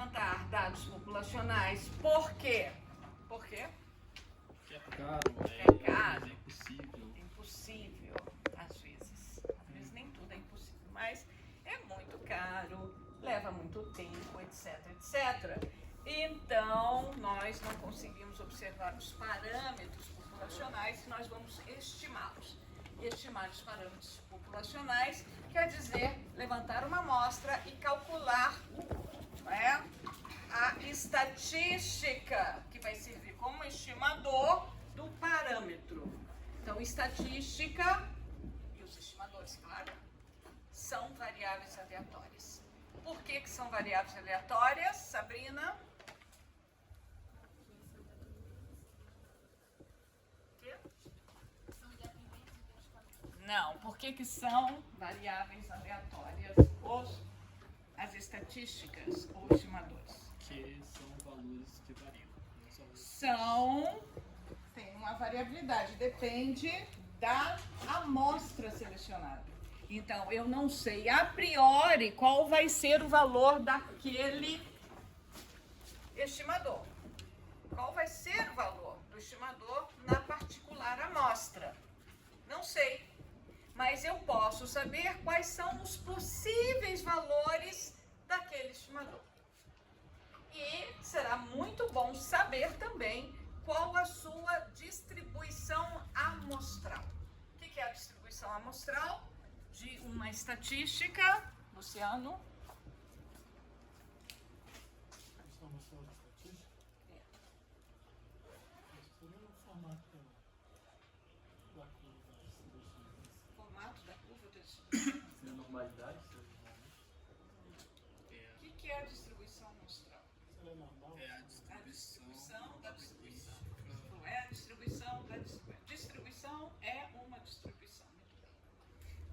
levantar dados populacionais. Por quê? Por quê? Que é caro, É caro. É impossível. É impossível, às vezes. Às vezes nem tudo é impossível, mas é muito caro, leva muito tempo, etc, etc. Então, nós não conseguimos observar os parâmetros populacionais, nós vamos estimá-los. Estimar os parâmetros populacionais quer dizer levantar uma amostra e calcular, né, a estatística, que vai servir como estimador do parâmetro. Então, estatística e os estimadores, claro, são variáveis aleatórias. Por que são variáveis aleatórias, Sabrina? Não, por que são variáveis aleatórias as estatísticas ou estimadores? Que são valores que variam. Tem uma variabilidade, depende da amostra selecionada. Então, eu não sei a priori qual vai ser o valor daquele estimador. Qual vai ser o valor do estimador na particular amostra? Não sei. Mas eu posso saber quais são os possíveis valores daquele estimador. E será muito bom saber também qual a sua distribuição amostral. O que é a distribuição amostral de uma estatística? Luciano? Formato da curva da distribuição. Normalidade? O que é a distribuição amostral? É a A distribuição distribuição da distribuição. Não é a distribuição da distribuição. Distribuição é uma distribuição. Muito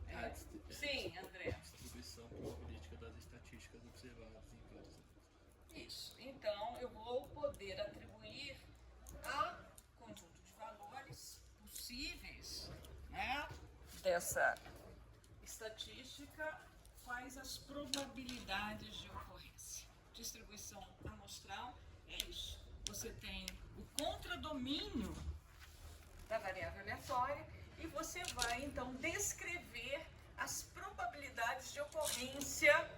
bem. Sim, André. A distribuição probabilística das estatísticas observadas em vários anos. Isso. Então, eu vou poder atribuir a conjunto de valores possíveis, né, dessa estatística, quais as probabilidades de ocorrência. Distribuição amostral é isso. Você tem o contradomínio da variável aleatória e você vai, então, descrever as probabilidades de ocorrência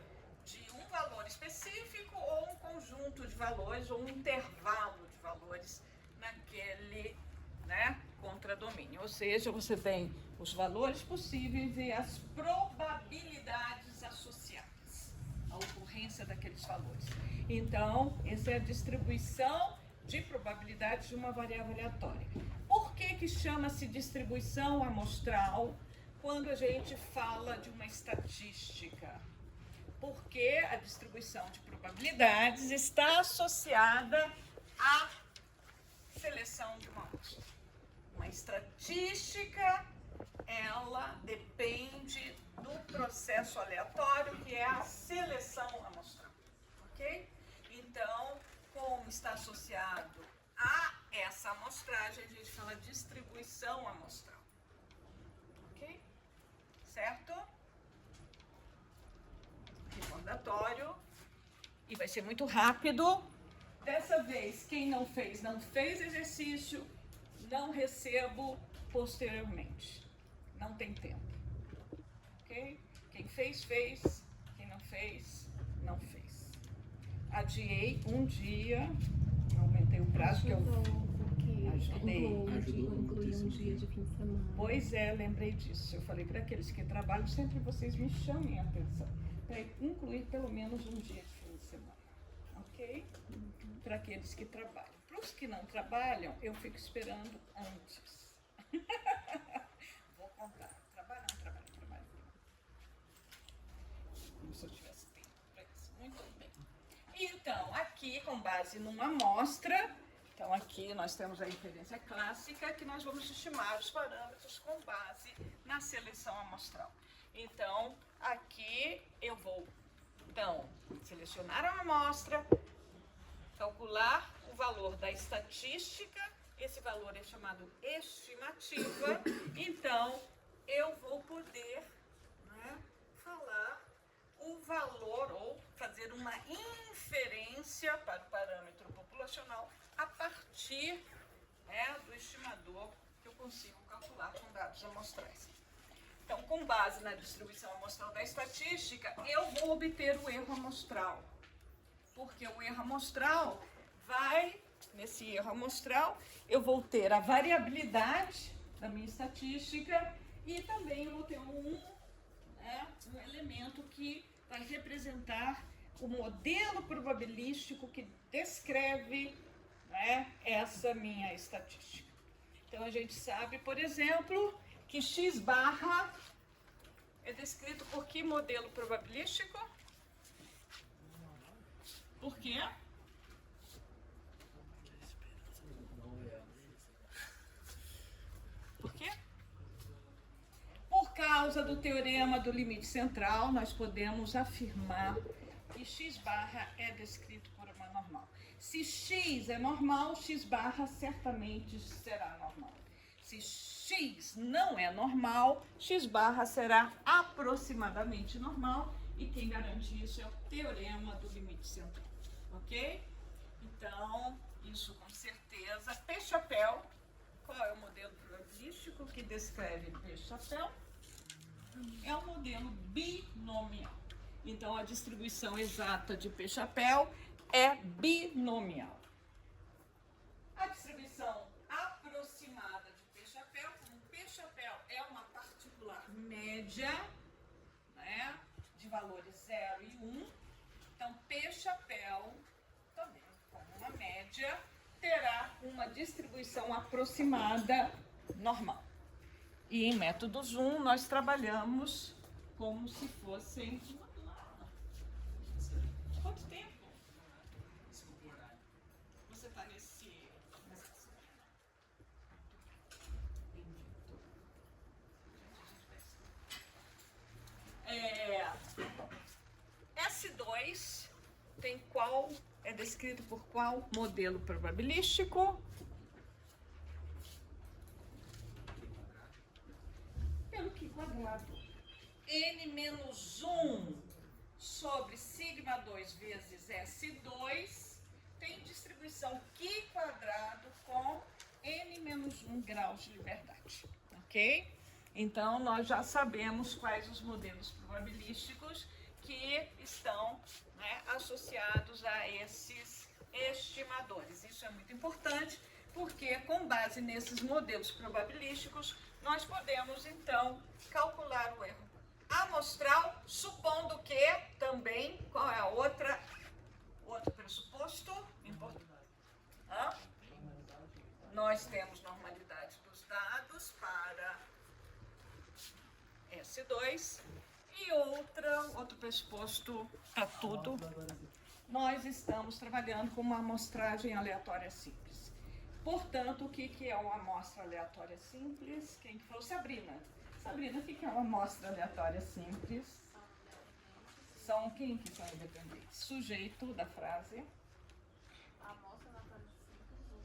de um valor específico ou um conjunto de valores ou um intervalo de valores naquele, né, contradomínio. Ou seja, você tem os valores possíveis e as probabilidades associadas à ocorrência daqueles valores. Então, essa é a distribuição de probabilidades de uma variável aleatória. Por que chama-se distribuição amostral quando a gente fala de uma estatística? Porque a distribuição de probabilidades está associada à seleção de uma amostra. Uma estatística, ela depende do processo aleatório, que é a seleção amostral, ok? Então, como está associado a essa amostragem, a gente fala distribuição amostral, ok? Certo? Recordatório, e vai ser muito rápido. Dessa vez, quem não fez exercício, não recebo posteriormente. Não tem tempo. Ok? Quem fez, fez. Quem não fez, não fez. Adiei um dia, aumentei o prazo que eu ajudei. Incluir um dia de fim de semana. Pois é, lembrei disso. Eu falei para aqueles que trabalham, sempre vocês me chamem a atenção. Para incluir pelo menos um dia de fim de semana. Ok? Para aqueles que trabalham. Para os que não trabalham, eu fico esperando antes. Vou contar. Trabalhar. Como se eu tivesse tempo para isso. Muito bem. Então, aqui, com base numa amostra, então aqui nós temos a inferência clássica, que nós vamos estimar os parâmetros com base na seleção amostral. Então, aqui eu vou, então, selecionar uma amostra, calcular o valor da estatística, esse valor é chamado estimativa, então eu vou poder, né, falar o valor ou fazer uma inferência proporcional a partir, né, do estimador que eu consigo calcular com dados amostrais. Então, com base na distribuição amostral da estatística, eu vou obter o erro amostral. Porque o erro amostral nesse erro amostral, eu vou ter a variabilidade da minha estatística e também eu vou ter um elemento que vai representar o modelo probabilístico que descreve, né, essa minha estatística. Então, a gente sabe, por exemplo, que x barra é descrito por que modelo probabilístico? Por quê? Por quê? Por causa do teorema do limite central, nós podemos afirmar que x barra é descrito por uma normal. Se x é normal, x barra certamente será normal. Se x não é normal, x barra será aproximadamente normal, e quem garante isso é o teorema do limite central, ok? Então, isso com certeza. P-chapéu, qual é o modelo probabilístico que descreve P-chapéu? É o modelo binomial. Então, a distribuição exata de P-chapéu é binomial. A distribuição aproximada de P-chapéu, como P-chapéu é uma particular média, né, de valores 0 e 1, então P-chapéu, também como uma média, terá uma distribuição aproximada normal. E em métodos 1, nós trabalhamos como se fossem... Quanto tempo você está nessa S2 tem qual, é descrito por qual modelo probabilístico? Pelo Q quadrado. N-1 sobre sigma 2 vezes S2 tem distribuição Q quadrado com N-1 graus de liberdade, ok? Então, nós já sabemos quais os modelos probabilísticos que estão, né, associados a esses estimadores. Isso é muito importante, porque com base nesses modelos probabilísticos, nós podemos, então, calcular o erro amostral, supondo que também, qual é a outro pressuposto importante? Nós temos normalidade dos dados para S2 e outro pressuposto para tudo. Nós estamos trabalhando com uma amostragem aleatória simples. Portanto, o que é uma amostra aleatória simples? Quem que falou? Sabrina. Sabrina, o que é uma amostra aleatória simples? São quem que são independentes? Sujeito da frase. A amostra aleatória simples.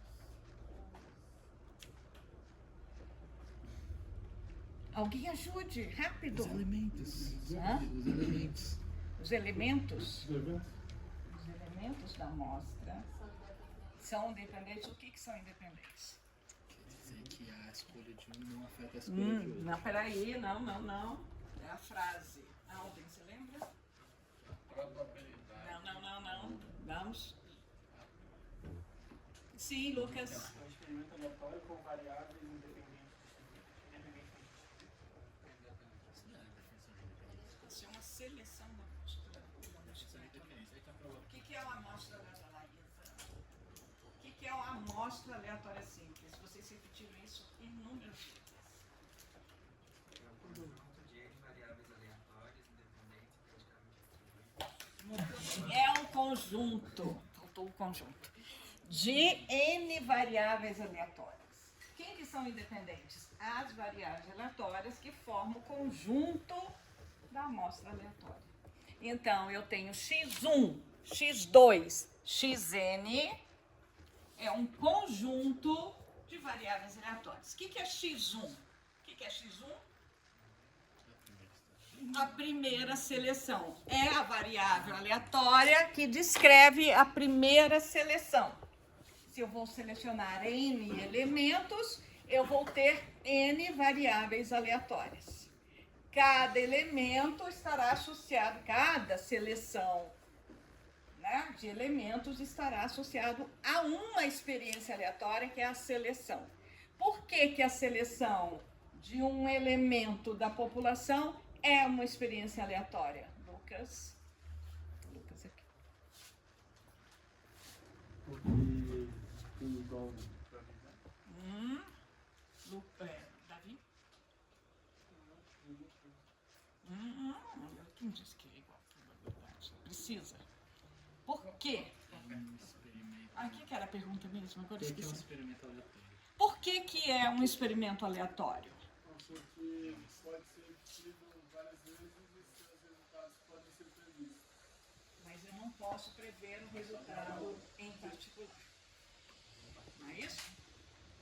Alguém ajude, rápido. Os elementos. Hã? Os elementos. Os elementos? Os elementos da amostra são independentes. O que são independentes? Quer dizer que a escolha de um não afeta a escolha de outro. Não, peraí, não. É a frase. Alden, você lembra? Não. Vamos. Sim, Lucas. Um experimento aleatório com variáveis independentes. Isso é uma seleção da amostra. O que é uma amostra aleatória? O que é uma amostra aleatória simples? Vocês repetiram isso inúmeras vezes. É um conjunto de variáveis aleatórias, independentes, praticamente distribuídas. É um conjunto, faltou o conjunto, de N variáveis aleatórias. Quem que são independentes? As variáveis aleatórias que formam o conjunto da amostra aleatória. Então, eu tenho x1, x2, xn, é um conjunto de variáveis aleatórias. O que é x1? O que é x1? A primeira seleção. É a variável aleatória que descreve a primeira seleção. Se eu vou selecionar N elementos, eu vou ter N variáveis aleatórias. Cada elemento estará associado, cada seleção, né, de elementos estará associado a uma experiência aleatória, que é a seleção. Por que que a seleção de um elemento da população é uma experiência aleatória? Lucas aqui. Porque tem igual Davi? Quem disse que é igual a probabilidade? Precisa. Por quê? Aqui que era a pergunta mesmo, agora O que é um esqueci. experimento aleatório? Por que que é um experimento aleatório? porque pode ser repetido várias vezes e seus resultados podem ser previstos. Mas eu não posso prever o resultado em particular. Não é isso?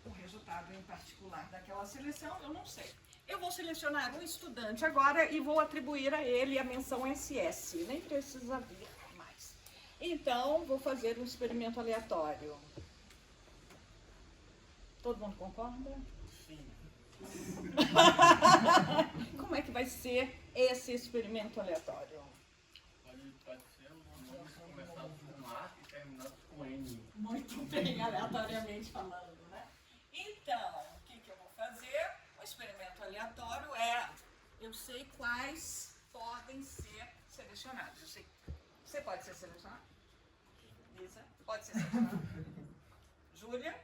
O resultado em particular daquela seleção, eu não sei. Eu vou selecionar um estudante agora e vou atribuir a ele a menção SS. Nem precisa vir mais. Então, vou fazer um experimento aleatório. Todo mundo concorda? Sim. Como é que vai ser esse experimento aleatório? Pode ser um nome começado com A e terminado com N. Muito bem, aleatoriamente falando, né? Então, o que eu vou fazer? O experimento aleatório eu sei quais podem ser selecionados. Eu sei. Você pode ser selecionado? Lisa? Pode ser selecionado? Júlia?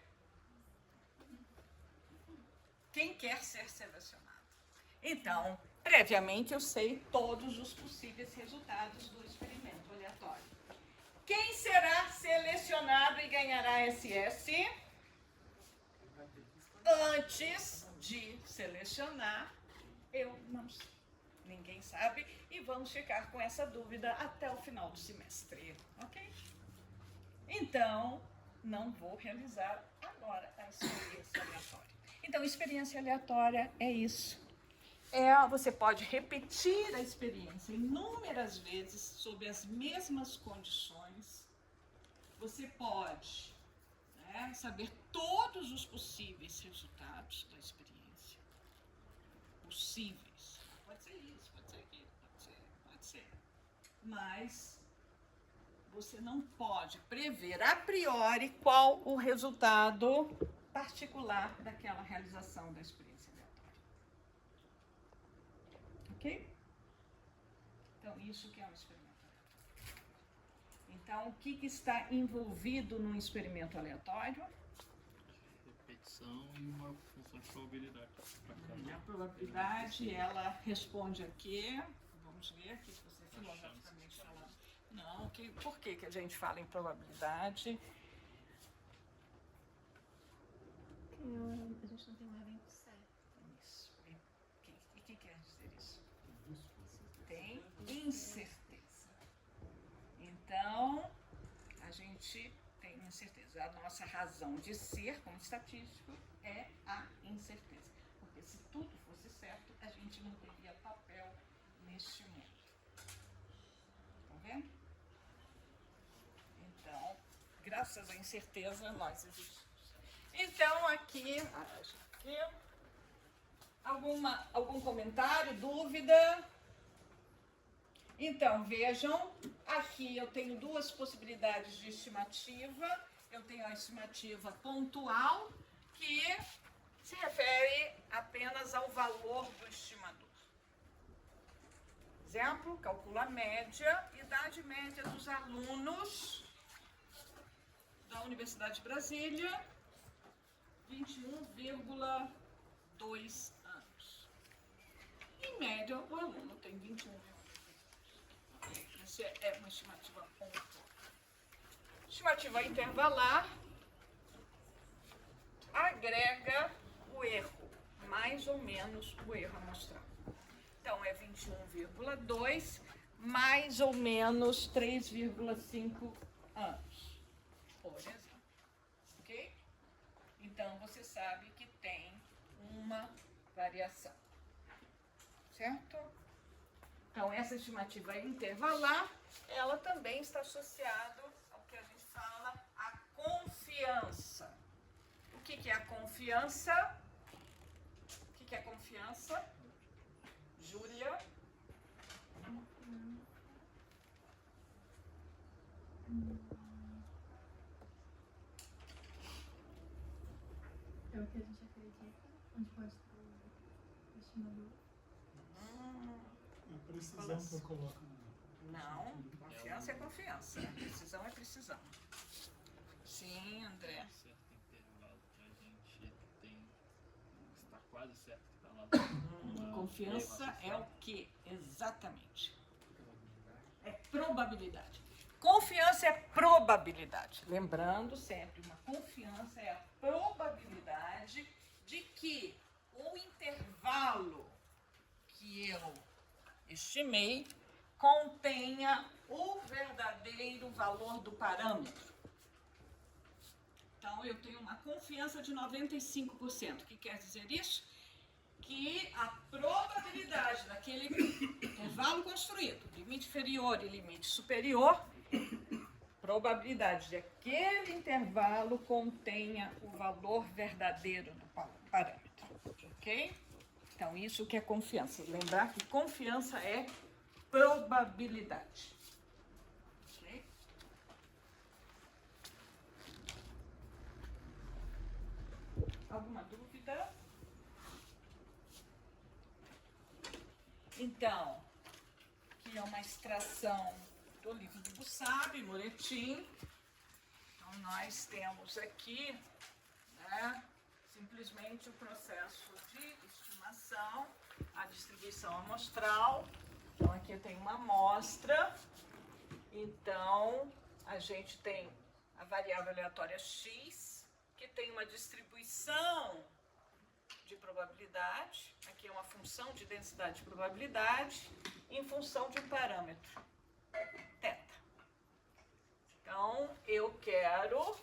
Quem quer ser selecionado? Então, previamente eu sei todos os possíveis resultados do experimento aleatório. Quem será selecionado e ganhará SS? Antes de selecionar, eu não sei. Ninguém sabe e vamos ficar com essa dúvida até o final do semestre, ok? Então, não vou realizar agora a experiência aleatória. Então, experiência aleatória é isso. Você pode repetir a experiência inúmeras vezes sob as mesmas condições. Você pode, né, saber todos os possíveis resultados da experiência. Possíveis. Pode ser isso, pode ser aquilo, pode ser. Mas você não pode prever a priori qual o resultado particular daquela realização da experiência aleatória. Ok? Então, isso que é um experimento aleatório. Então, o que está envolvido num experimento aleatório? Repetição e uma função de probabilidade. A probabilidade, ela responde a quê? Vamos ver aqui se você filosoficamente falando. Não, por que a gente fala em probabilidade? A gente não tem um evento certo. Isso. E o que quer dizer isso? Tem incerteza. Então, a gente tem incerteza. A nossa razão de ser como estatístico é a incerteza. Porque se tudo fosse certo, a gente não teria papel neste mundo. Estão vendo? Então, graças à incerteza, nós existimos. Então, aqui algum comentário, dúvida? Então, vejam, aqui eu tenho duas possibilidades de estimativa. Eu tenho a estimativa pontual, que se refere apenas ao valor do estimador. Exemplo, calcula a média, idade média dos alunos da Universidade de Brasília, 21,2 anos. Em média, o aluno tem 21,2. Essa é uma estimativa pontual. Estimativa intervalar agrega o erro, mais ou menos o erro amostrado. Então, é 21,2 mais ou menos 3,5 anos, por exemplo. Ok? Então, você sabe que tem uma variação, certo? Então, essa estimativa intervalar, ela também está associada ao que a gente fala, a confiabilidade. confiança. O que é a confiança? O que é confiança? Júlia? É o que a gente acredita, onde pode estar o estimador. É a precisão que eu coloco. Não, confiança é confiança, precisão é precisão. Sim, André. Um certo intervalo que a gente tem, está quase certo que está lá. Confiança é o que? Exatamente. É probabilidade. Confiança é probabilidade. Lembrando sempre, uma confiança é a probabilidade de que o intervalo que eu estimei contenha o verdadeiro valor do parâmetro. Então, eu tenho uma confiança de 95%. O que quer dizer isso? Que a probabilidade daquele intervalo construído, limite inferior e limite superior, probabilidade de aquele intervalo contenha o valor verdadeiro do parâmetro. Ok? Então, isso que é confiança. Lembrar que confiança é probabilidade. Ok? Alguma dúvida? Então, aqui é uma extração do livro de Bussab, Moretin. Então, nós temos aqui, né, simplesmente o processo de estimação, a distribuição amostral. Então, aqui eu tenho uma amostra. Então, a gente tem a variável aleatória x, que tem uma distribuição de probabilidade. Aqui é uma função de densidade de probabilidade em função de um parâmetro, θ. Então, eu quero,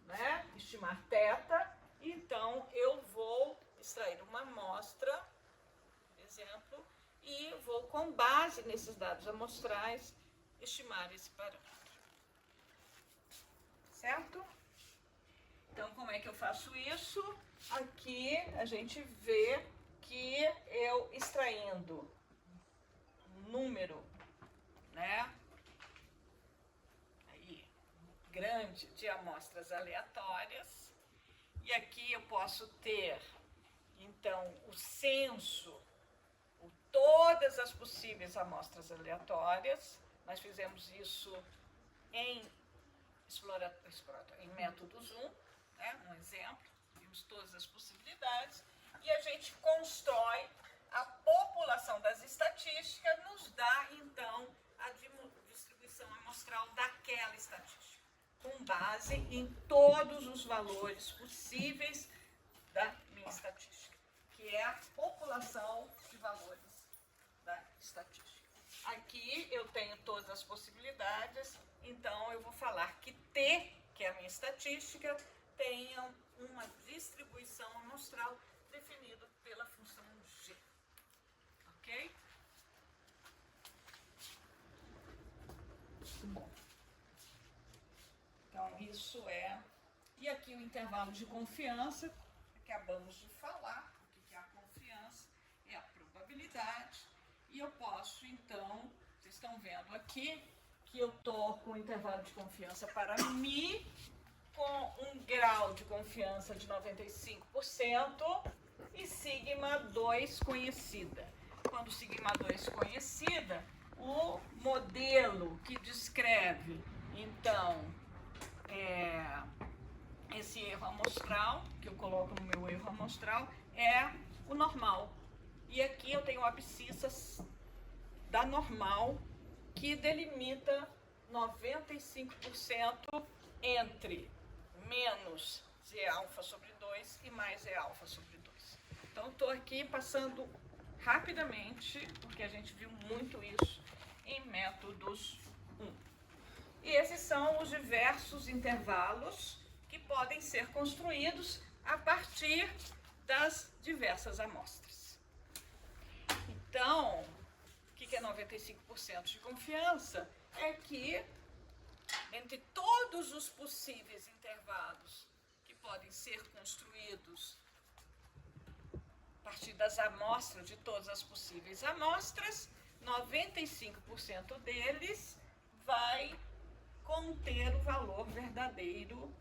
né, estimar θ, então eu vou extrair uma amostra, por exemplo, e vou, com base nesses dados amostrais, estimar esse parâmetro. Certo? Então, como é que eu faço isso? Aqui a gente vê que eu extraindo um número, né, aí, grande de amostras aleatórias, e aqui eu posso ter, então, o censo, todas as possíveis amostras aleatórias. Nós fizemos isso em método Zoom, né, um exemplo, vimos todas as possibilidades, e a gente constrói a população das estatísticas, nos dá, então, a distribuição amostral daquela estatística, com base em todos os valores possíveis da minha estatística, que é a população de valores da estatística. Aqui eu tenho todas as possibilidades, então eu vou falar que T, que é a minha estatística, tenha uma distribuição amostral definida pela função G. Ok? Muito bom. Então, isso é... E aqui o intervalo de confiança, acabamos de falar. O que é a confiança? É a probabilidade. E eu posso, então, vocês estão vendo aqui, que eu estou com o intervalo de confiança para mi, com um grau de confiança de 95% e sigma 2 conhecida. Quando sigma 2 conhecida, o modelo que descreve, então, esse erro amostral, que eu coloco no meu erro amostral, é o normal. E aqui eu tenho abscissas da normal, que delimita 95% entre menos Z alfa sobre 2 e mais Z alfa sobre 2. Então, estou aqui passando rapidamente, porque a gente viu muito isso em métodos 1. E esses são os diversos intervalos que podem ser construídos a partir das diversas amostras. Então, o que é 95% de confiança? É que entre todos os possíveis intervalos que podem ser construídos a partir das amostras, de todas as possíveis amostras, 95% deles vai conter o valor verdadeiro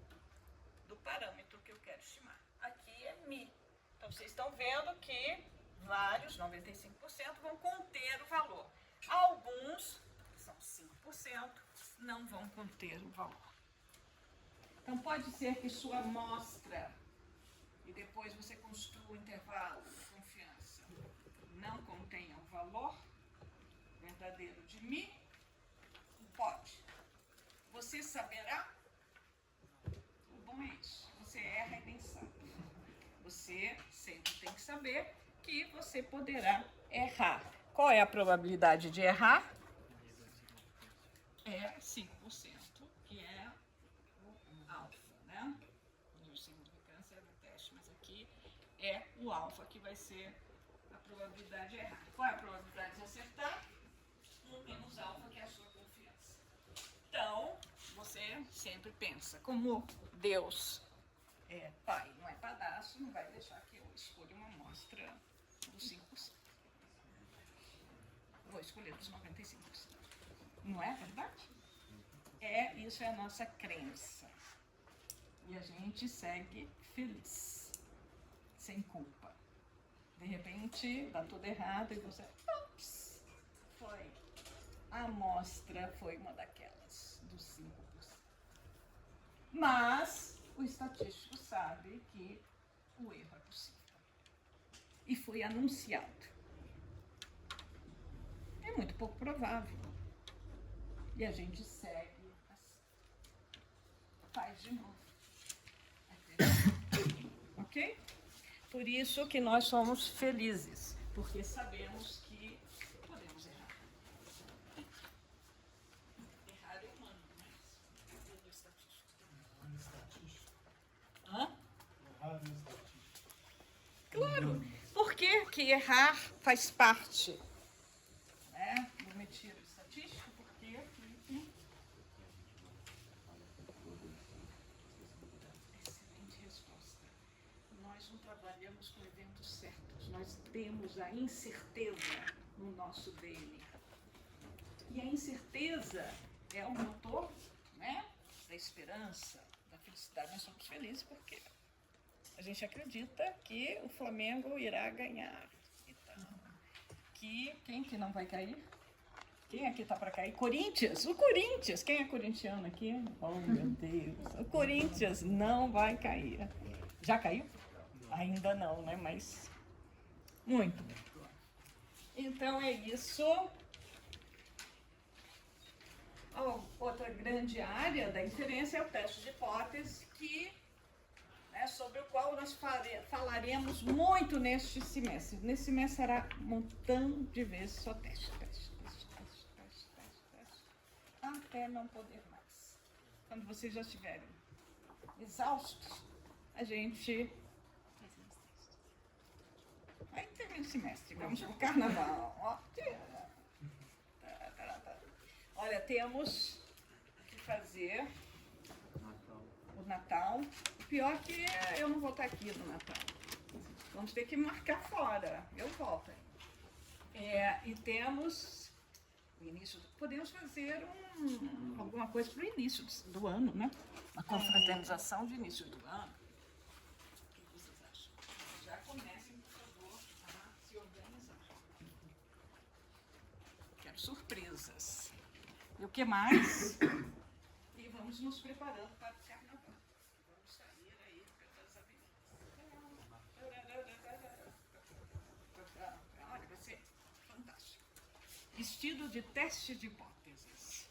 do parâmetro que eu quero estimar. Aqui é μ. Então, vocês estão vendo que vários, 95%, vão conter o valor. Alguns, que são 5%, não vão conter o valor. Então, pode ser que sua amostra, e depois você construa o intervalo de confiança, não contenha o valor verdadeiro de μ. Pode. Você saberá? O bom é isso. Você erra e nem sabe. Você sempre tem que saber que você poderá errar. Qual é a probabilidade de errar? É 5%, que é o alfa, né? O significância é do teste, mas aqui é o alfa que vai ser a probabilidade de errar. Qual é a probabilidade de acertar? 1 menos alfa, que é a sua confiança. Então, você sempre pensa, como Deus é pai, não é padrasto, não vai deixar que eu escolha uma amostra dos 5%. Vou escolher dos 95%. Não é verdade? Isso é a nossa crença. E a gente segue feliz, sem culpa. De repente, dá tudo errado e você... Ups, foi. A amostra foi uma daquelas, dos 5%. Mas o estatístico sabe que o erro é possível. E foi anunciado. É muito pouco provável. E a gente segue assim. Faz de novo. Ok? Por isso que nós somos felizes, porque sabemos que podemos errar. Errar é humano, mas é do estatístico. Hã? Errar no estatístico. Claro, porque errar faz parte, né, do retiro estatístico, porque excelente resposta. Nós não trabalhamos com eventos certos, nós temos a incerteza no nosso DNA. E a incerteza é o motor, né, da esperança, da felicidade. Nós somos felizes porque a gente acredita que o Flamengo irá ganhar. Então, quem que não vai cair? Quem aqui tá para cair? Corinthians! O Corinthians! Quem é corintiano aqui? Oh, meu Deus! O Corinthians não vai cair. Já caiu? Ainda não, né? Mas muito. Então é isso. Outra grande área da inferência é o teste de hipótese, sobre o qual nós falaremos muito neste semestre. Nesse semestre será um montão de vezes só teste, até não poder mais. Quando vocês já estiverem exaustos, a gente... Aí termina o semestre, vamos para o carnaval. Olha, temos que fazer o Natal. O pior é que eu não vou estar aqui no Natal. Vamos ter que marcar fora. Eu volto aí. E temos o início. Podemos fazer alguma coisa para o início do ano, né? Uma confraternização de início do ano. O que vocês acham? Já comecem, por favor, a se organizar. Quero surpresas. E o que mais? E vamos nos preparando para o carnaval. Vamos sair aí pelas avenidas. Olha, vai ser fantástico. Vestido de teste de hipóteses.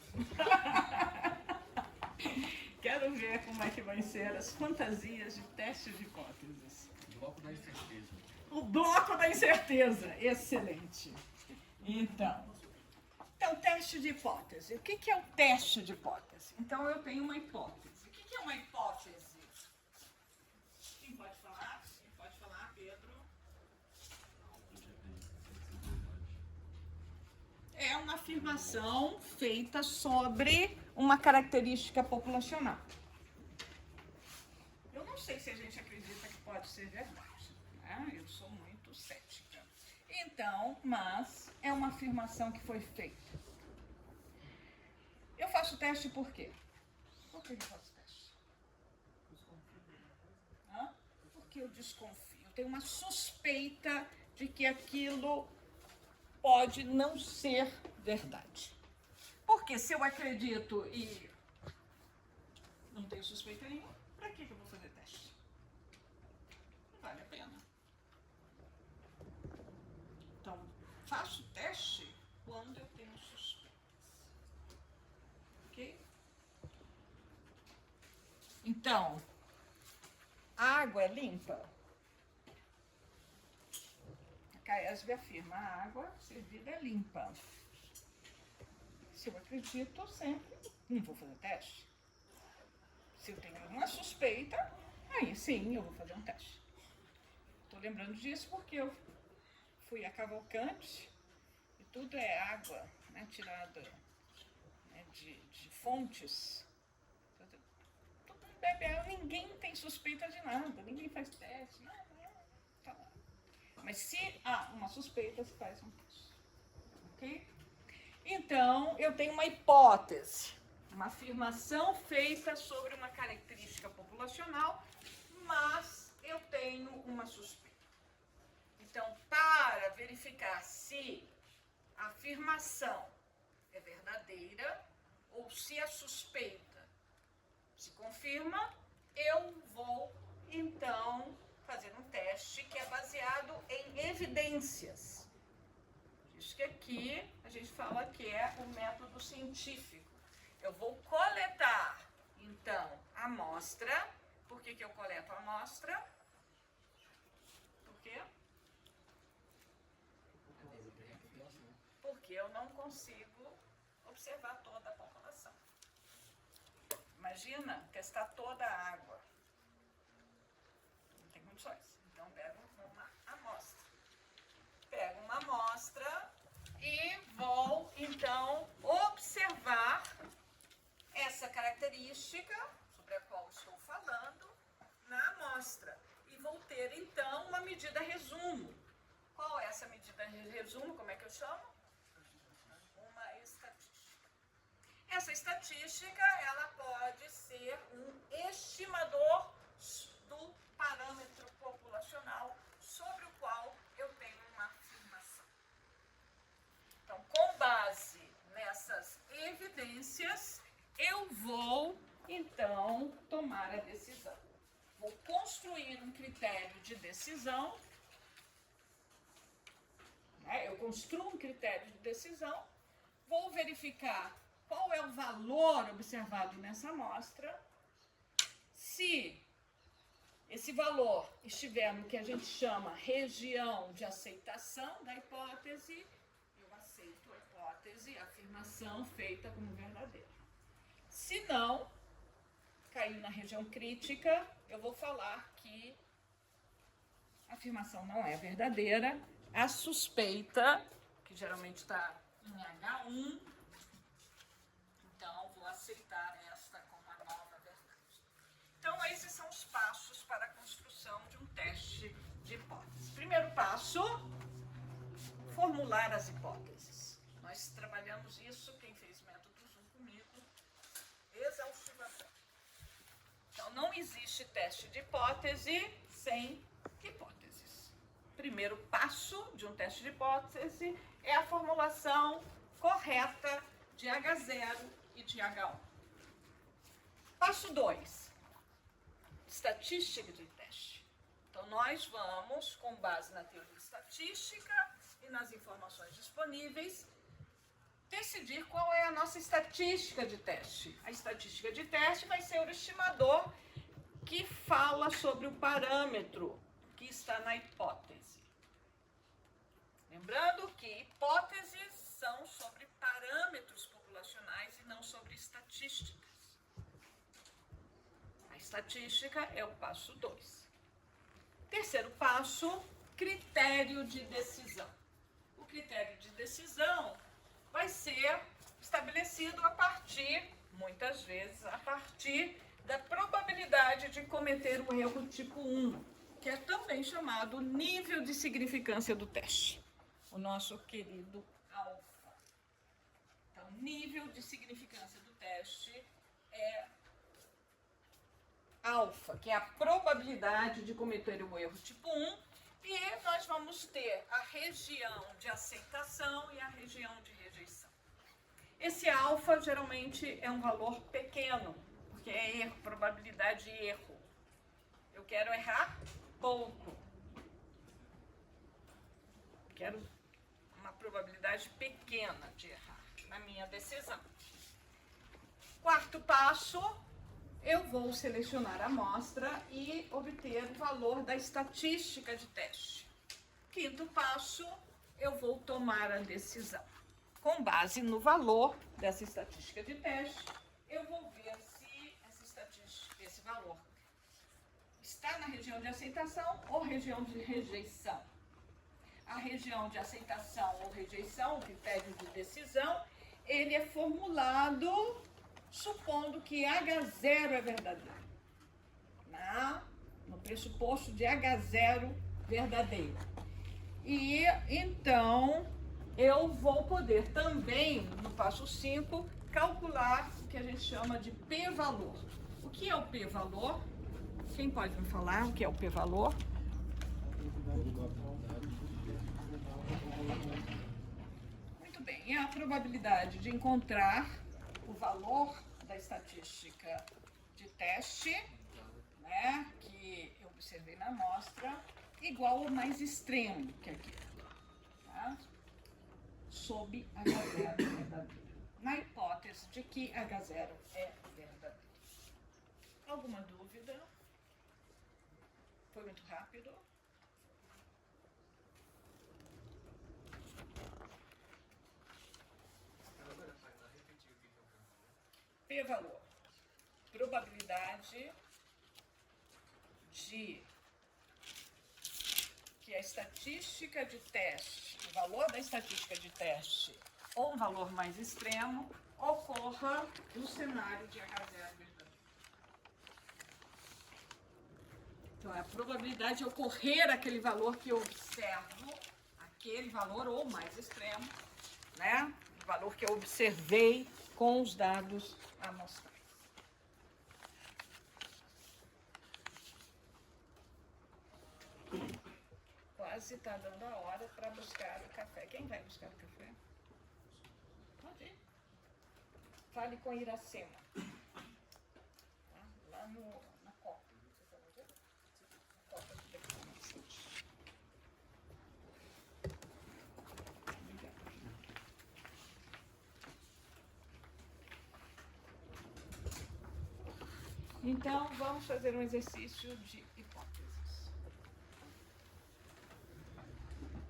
Quero ver como é que vai ser as fantasias de teste de hipóteses. Bloco da incerteza. O bloco da incerteza. Excelente. Então, teste de hipótese. O que é o teste de hipótese? Então, eu tenho uma hipótese. O que é uma hipótese? Quem pode falar? Quem pode falar, Pedro? é uma afirmação feita sobre uma característica populacional. Eu não sei se a gente acredita que pode ser verdade, né? Eu sou muito cética. Então, mas é uma afirmação que foi feita. Eu faço teste por quê? Por que eu faço teste? Hã? Porque eu desconfio. Eu tenho uma suspeita de que aquilo pode não ser verdade. Porque se eu acredito e não tenho suspeita nenhuma, para que eu vou fazer teste? Não vale a pena. Então, faço teste quando eu tenho suspeitas. Ok? Então, a água é limpa? A CAESB afirma, a água servida é limpa. Se eu acredito, sempre não vou fazer teste. Se eu tenho alguma suspeita, aí sim eu vou fazer um teste. Estou lembrando disso porque eu fui a Cavalcante e tudo é água, né, tirada, né, de fontes. Todo mundo bebe água, ninguém tem suspeita de nada, ninguém faz teste, nada, tá lá. Mas se há uma suspeita, se faz um teste. Ok? Então, eu tenho uma hipótese, uma afirmação feita sobre uma característica populacional, mas eu tenho uma suspeita. Então, para verificar se a afirmação é verdadeira ou se a suspeita se confirma, eu vou, então, fazer um teste que é baseado em evidências. Isso que aqui a gente fala que é o método científico. Eu vou coletar, então, a amostra. Por que eu coleto a amostra? Por quê? Porque eu não consigo observar toda a população. Imagina testar toda a água. Não tem condições. Então, pego uma amostra. Pego uma amostra e vou, então, observar essa característica sobre a qual estou falando na amostra. E vou ter, então, uma medida resumo. Qual é essa medida resumo? Como é que eu chamo? Uma estatística. Essa estatística, ela pode ser um estimador do parâmetro populacional sobre o qual eu tenho uma afirmação. Então, com base nessas evidências, eu vou, então, tomar a decisão. Vou construir um critério de decisão. Né? Eu construo um critério de decisão, vou verificar qual é o valor observado nessa amostra. Se esse valor estiver no que a gente chama região de aceitação da hipótese, eu aceito a hipótese, a afirmação feita como verdadeira. Se não, caiu na região crítica, eu vou falar que a afirmação não é verdadeira, a suspeita, que geralmente está em H1, então vou aceitar esta como a nova verdade. Então, esses são os passos para a construção de um teste de hipótese. Primeiro passo, formular as hipóteses. Nós trabalhamos isso, quem fez método Zoom comigo, exaustivamente. Então, não existe teste de hipótese sem hipóteses. Primeiro passo de um teste de hipótese é a formulação correta de H0 e de H1. Passo 2. Estatística de teste. Então, nós vamos, com base na teoria estatística e nas informações disponíveis, decidir qual é a nossa estatística de teste. A estatística de teste vai ser o estimador que fala sobre o parâmetro que está na hipótese. Lembrando que hipóteses são sobre parâmetros populacionais e não sobre estatísticas. A estatística é o passo 2. Terceiro passo, critério de decisão. O critério de decisão vai ser estabelecido a partir, muitas vezes, a partir da probabilidade de cometer o erro tipo 1, que é também chamado nível de significância do teste, o nosso querido alfa. Então, nível de significância do teste é alfa, que é a probabilidade de cometer o erro tipo 1, e nós vamos ter a região de aceitação e a região de rejeição. Esse alfa geralmente é um valor pequeno, porque é erro, probabilidade de erro. Eu quero errar pouco. Quero uma probabilidade pequena de errar na minha decisão. Quarto passo, eu vou selecionar a amostra e obter o valor da estatística de teste. Quinto passo, eu vou tomar a decisão. Com base no valor dessa estatística de teste, eu vou ver se esse valor está na região de aceitação ou região de rejeição. A região de aceitação ou rejeição, o critério de decisão, ele é formulado supondo que H0 é verdadeiro. No pressuposto de H0 verdadeiro. E então eu vou poder também, no passo 5, calcular o que a gente chama de p-valor. O que é o p-valor? Quem pode me falar o que é o p-valor? Muito bem, é a probabilidade de encontrar o valor da estatística de teste, né, que eu observei na amostra, igual ao mais extremo que aqui, tá? Sob H0 verdadeiro. Na hipótese de que H0 é verdadeiro. Alguma dúvida? Foi muito rápido? Agora, para repetir o que é o p-valor. P-valor. Probabilidade de que a estatística de teste, o valor da estatística de teste, ou um valor mais extremo, ocorra no cenário de H0 verdadeiro. Então, é a probabilidade de ocorrer aquele valor que eu observo, aquele valor ou mais extremo, né? O valor que eu observei com os dados amostrais. Quase está dando a hora para buscar o café. Quem vai buscar o café? Pode ir. Fale com Iracema. Tá? Lá na Copa. Você falou de? Na Copa de Diplomacia. Obrigada. Então, vamos fazer um exercício de hipóteses.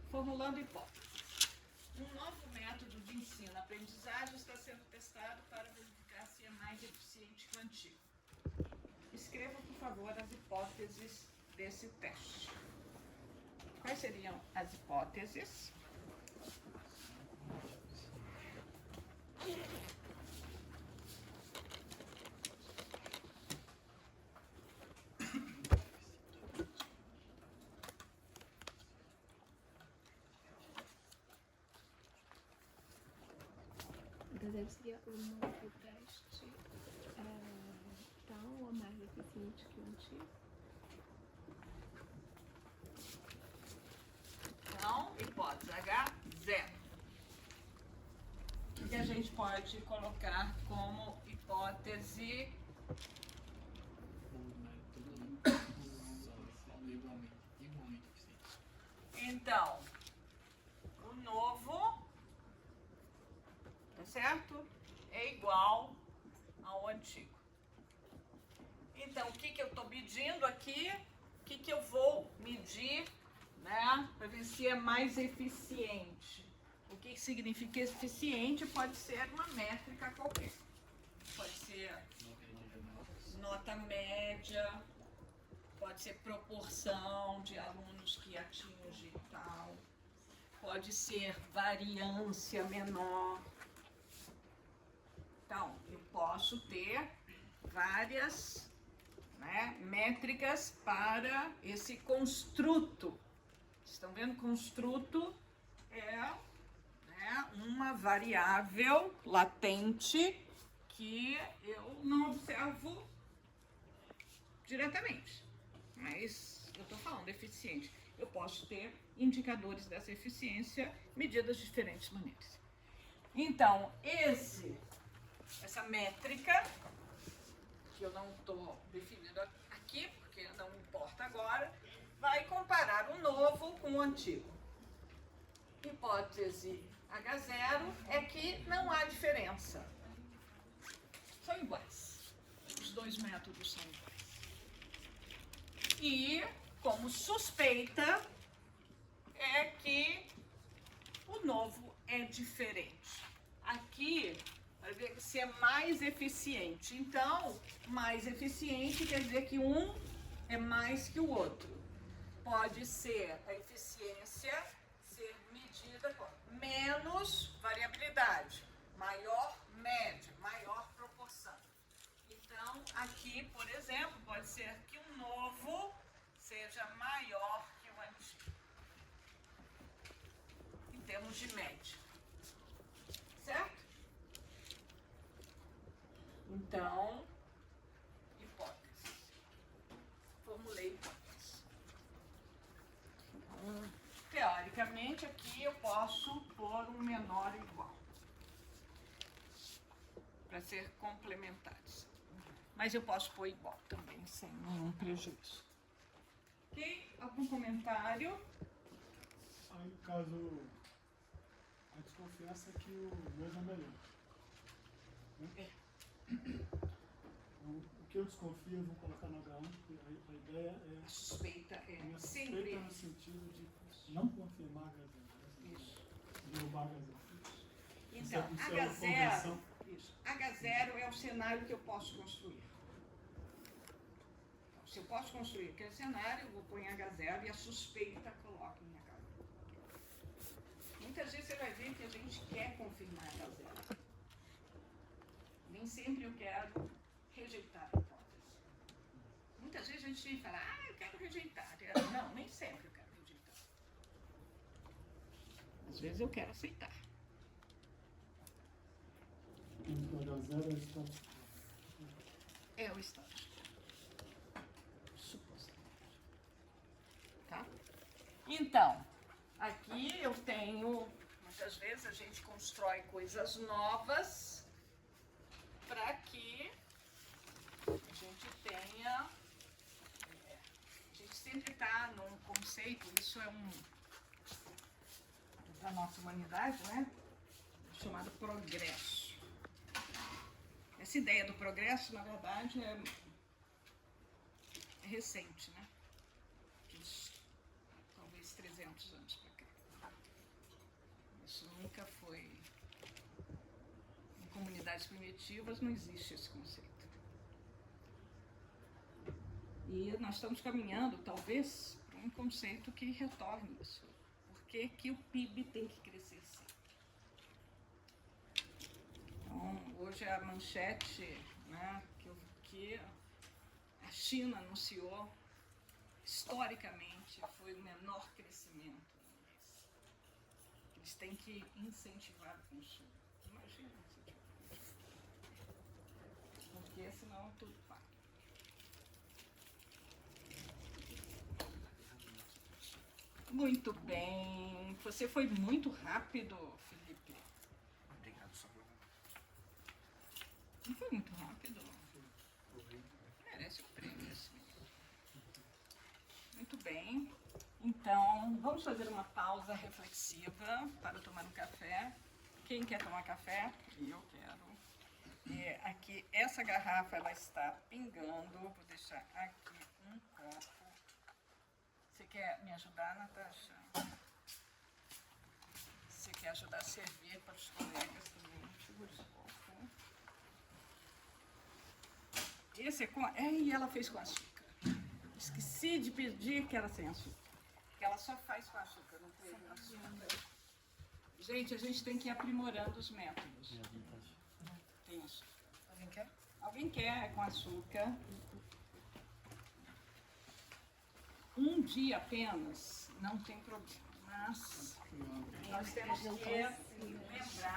Formulando hipóteses. Um novo método de ensino-aprendizagem está sendo testado para verificar se é mais eficiente que o antigo. Escreva, por favor, as hipóteses desse teste. Quais seriam as hipóteses? Deve seria o novo teste tão ou mais eficiente que o antigo? Então, hipótese H, 0. O que a gente pode colocar como hipótese? São igualmente eficientes. Então, o novo, tá certo? É igual ao antigo. Então, o que eu estou medindo aqui? O que eu vou medir, né? Para ver se é mais eficiente. O que significa eficiente pode ser uma métrica qualquer. Pode ser nota média, pode ser proporção de alunos que atinge e tal, pode ser variância menor, Então, eu posso ter várias, né, métricas para esse construto. Estão vendo? Construto é, né, uma variável latente que eu não observo diretamente, mas eu estou falando eficiente. Eu posso ter indicadores dessa eficiência medidas de diferentes maneiras. Então, essa métrica, que eu não estou definindo aqui, porque não importa agora, vai comparar o novo com o antigo. Hipótese H0 é que não há diferença. São iguais. Os dois métodos são iguais. E, como suspeita, é que o novo é diferente. Aqui, vai ver se é mais eficiente. Então, mais eficiente quer dizer que um é mais que o outro. Pode ser a eficiência ser medida com menos variabilidade, maior média, maior proporção. Então, aqui, por exemplo, pode ser que o novo seja maior que o antigo, em termos de média. Certo? Então, hipótese. Formulei hipótese. Então, teoricamente, aqui eu posso pôr um menor ou igual, para ser complementares. Mas eu posso pôr igual também, sem nenhum prejuízo. Ok? Algum comentário? Aí, no caso, a desconfiança é que o mesmo é melhor. Né? O que eu desconfio, eu vou colocar no H1, porque a ideia é... A suspeita é Minha sempre... suspeita no sentido de não confirmar H0. Isso. Derrubar H0. Então, Isso é uma H0, convenção. isso. H0 é o cenário que eu posso construir. Então, se eu posso construir aquele cenário, eu vou pôr em H0 e a suspeita coloca em H1. Muitas vezes você vai ver que a gente quer confirmar H0. Nem sempre eu quero rejeitar a hipótese. Muitas vezes a gente fala, eu quero rejeitar. Não, nem sempre eu quero rejeitar. Às vezes eu quero aceitar. O H0 é o status quo. É o status quo. Supostamente. Tá? Então, aqui eu tenho, muitas vezes a gente constrói coisas novas para que a gente tenha, a gente sempre está num conceito, isso é da nossa humanidade, né? Chamado progresso. Essa ideia do progresso, na verdade, é recente, né? Talvez 300 anos para cá. Isso nunca foi... Em comunidades primitivas não existe esse conceito. E nós estamos caminhando, talvez, para um conceito que retorne isso. Por que o PIB tem que crescer sempre? Então, hoje a manchete, né, que a China anunciou, historicamente, foi o menor crescimento do mês. Eles têm que incentivar o consumo. Imagina incentivar o consumo. Porque senão tudo para. Muito bem. Você foi muito rápido, Felipe. Obrigado, só por Não foi muito rápido. Merece um prêmio, assim. Muito bem. Então, vamos fazer uma pausa reflexiva para tomar um café. Quem quer tomar café? Eu quero. E aqui, essa garrafa, ela está pingando. Vou deixar aqui um copo. Você quer me ajudar, Natasha? Você quer ajudar a servir para os colegas também? Segura esse copo. Esse é com... E ela fez com açúcar. Esqueci de pedir que era sem açúcar. Porque ela só faz com açúcar, não tem açúcar. Gente, a gente tem que ir aprimorando os métodos. tem açúcar. Alguém quer? Alguém quer com açúcar. Um dia apenas não tem problema, mas nós temos que lembrar